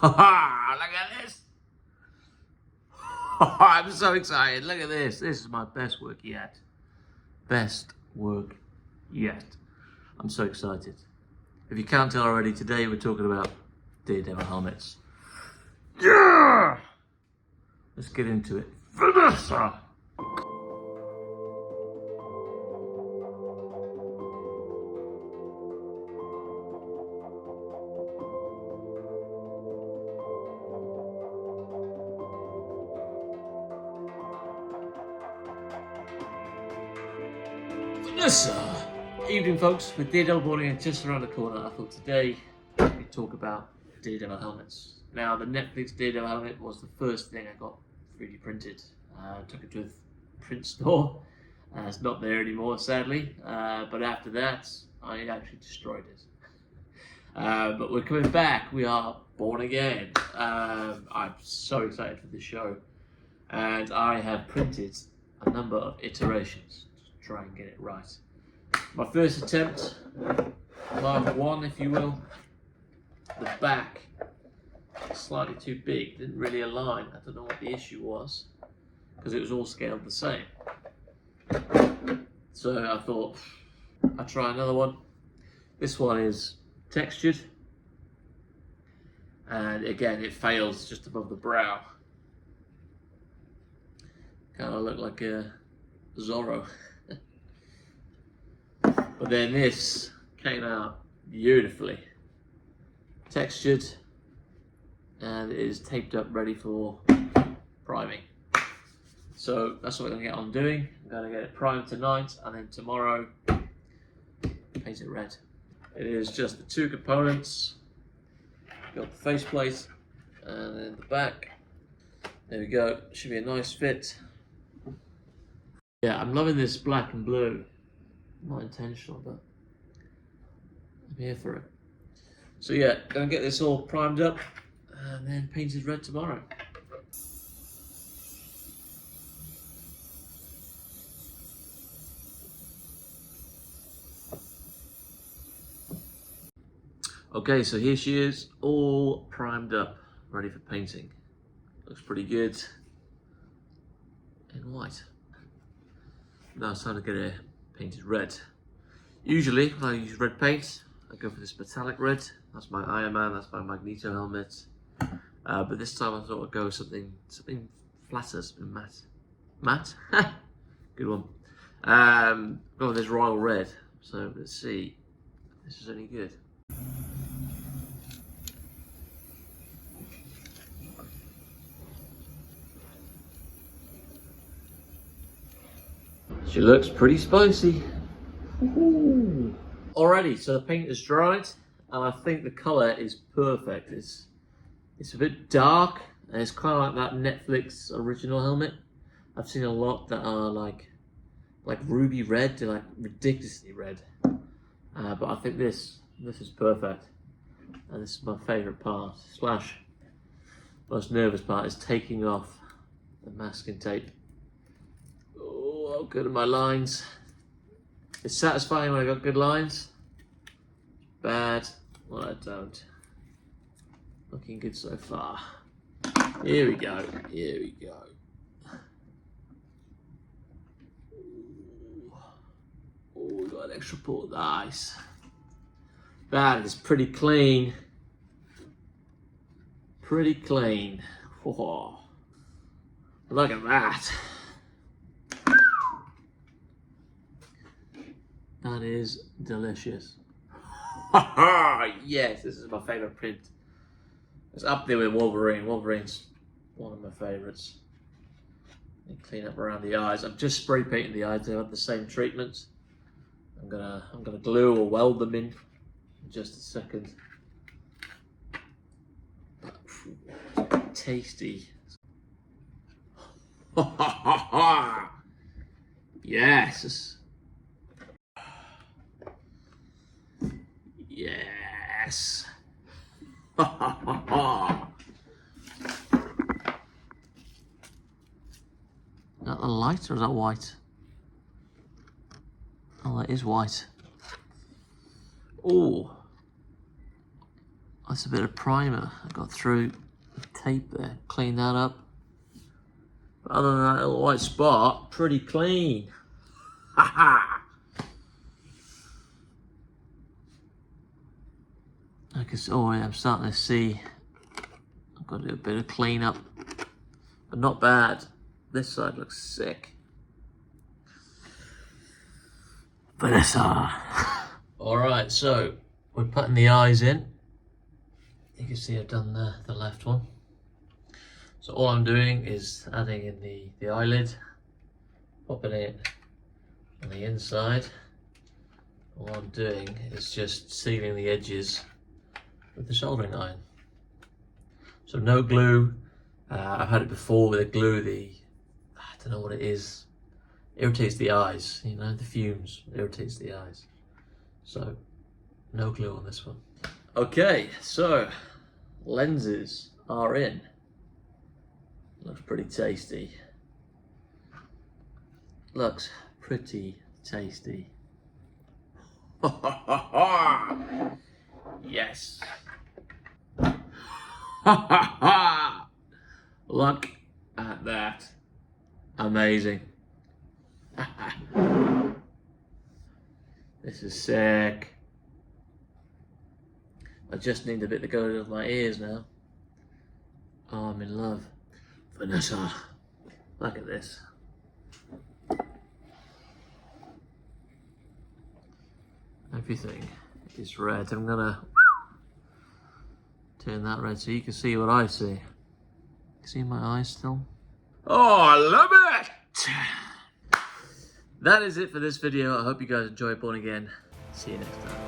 Look at this. I'm so excited. Look at this. This is my best work yet. Best work yet. I'm so excited. If you can't tell already, today we're talking about Daredevil helmets. Yeah! Let's get into it. Vanessa! Vanessa! Evening folks, with Daredevil Born Again just around the corner. I thought today we'd talk about Daredevil helmets. Now the Netflix Daredevil helmet was the first thing I got 3D printed. Took it to a print store. It's not there anymore sadly, but after that I actually destroyed it. But we're coming back, we are born again. I'm so excited for this show, and I have printed a number of iterations to try and get it right. My first attempt, mark one if you will, the back slightly too big, didn't really align. I don't know what the issue was, because it was all scaled the same. So I thought I'd try another one. This one is textured, and again it fails just above the brow. Kind of look like a Zorro. But then this came out beautifully textured, and it is taped up ready for priming. So that's what we're going to get on doing. I'm going to get it primed tonight, and then tomorrow paint it red. It is just the two components. Got the faceplate and then the back. There we go. Should be a nice fit. Yeah, I'm loving this black and blue. Not intentional, but I'm here for it. So yeah, gonna get this all primed up and then painted red tomorrow. Okay, so here she is, all primed up, ready for painting. Looks pretty good in white. Now it's time to get it painted red. Usually when I use red paint, I go for this metallic red. That's my Iron Man, that's my Magneto helmet. But this time I thought I'd go with something flatter, something matte. Matte? Good one. Go with this royal red. So let's see if this is any good. She looks pretty spicy. Ooh. Alrighty, so the paint is dried, and I think the colour is perfect. It's a bit dark, and it's kind of like that Netflix original helmet. I've seen a lot that are like ruby red, they're like ridiculously red. But I think this is perfect, and this is my favourite part. Slash, most nervous part is taking off the masking tape. Oh, how good are my lines? It's satisfying when I got good lines. Bad when I don't. Looking good so far. Here we go. Here we go. Oh, we got an extra pour of the ice. That is pretty clean. Pretty clean. Oh, look at that. That is delicious. Yes, this is my favourite print. It's up there with Wolverine. Wolverine's one of my favourites. And clean up around the eyes. I'm just spray painting the eyes. They have the same treatment. I'm gonna glue or weld them in just a second. Tasty. Yes. Yes. Is that a light or is that white? Oh, that is white. Oh, That's a bit of primer. I got through the tape there, clean that up. But other than that little white spot, pretty clean. Ha I'm starting to see. I've got to do a bit of cleanup, but not bad. This side looks sick. Vanessa. All right, so we're putting the eyes in. You can see I've done the left one. So all I'm doing is adding in the eyelid, popping it on the inside. All I'm doing is just sealing the edges with the soldering iron. So no glue. I've had it before with a glue. I don't know what it is. Irritates the eyes, you know, the fumes irritates the eyes. So no glue on this one. Okay, so lenses are in. Looks pretty tasty. Looks pretty tasty. Yes. Look at that. Amazing. This is sick. I just need a bit to go to my ears now. Oh, I'm in love. Vanessa, look at this. Everything is red. I'm gonna turn that red so you can see what I see. See my eyes still? Oh, I love it! That is it for this video. I hope you guys enjoyed Born Again. See you next time.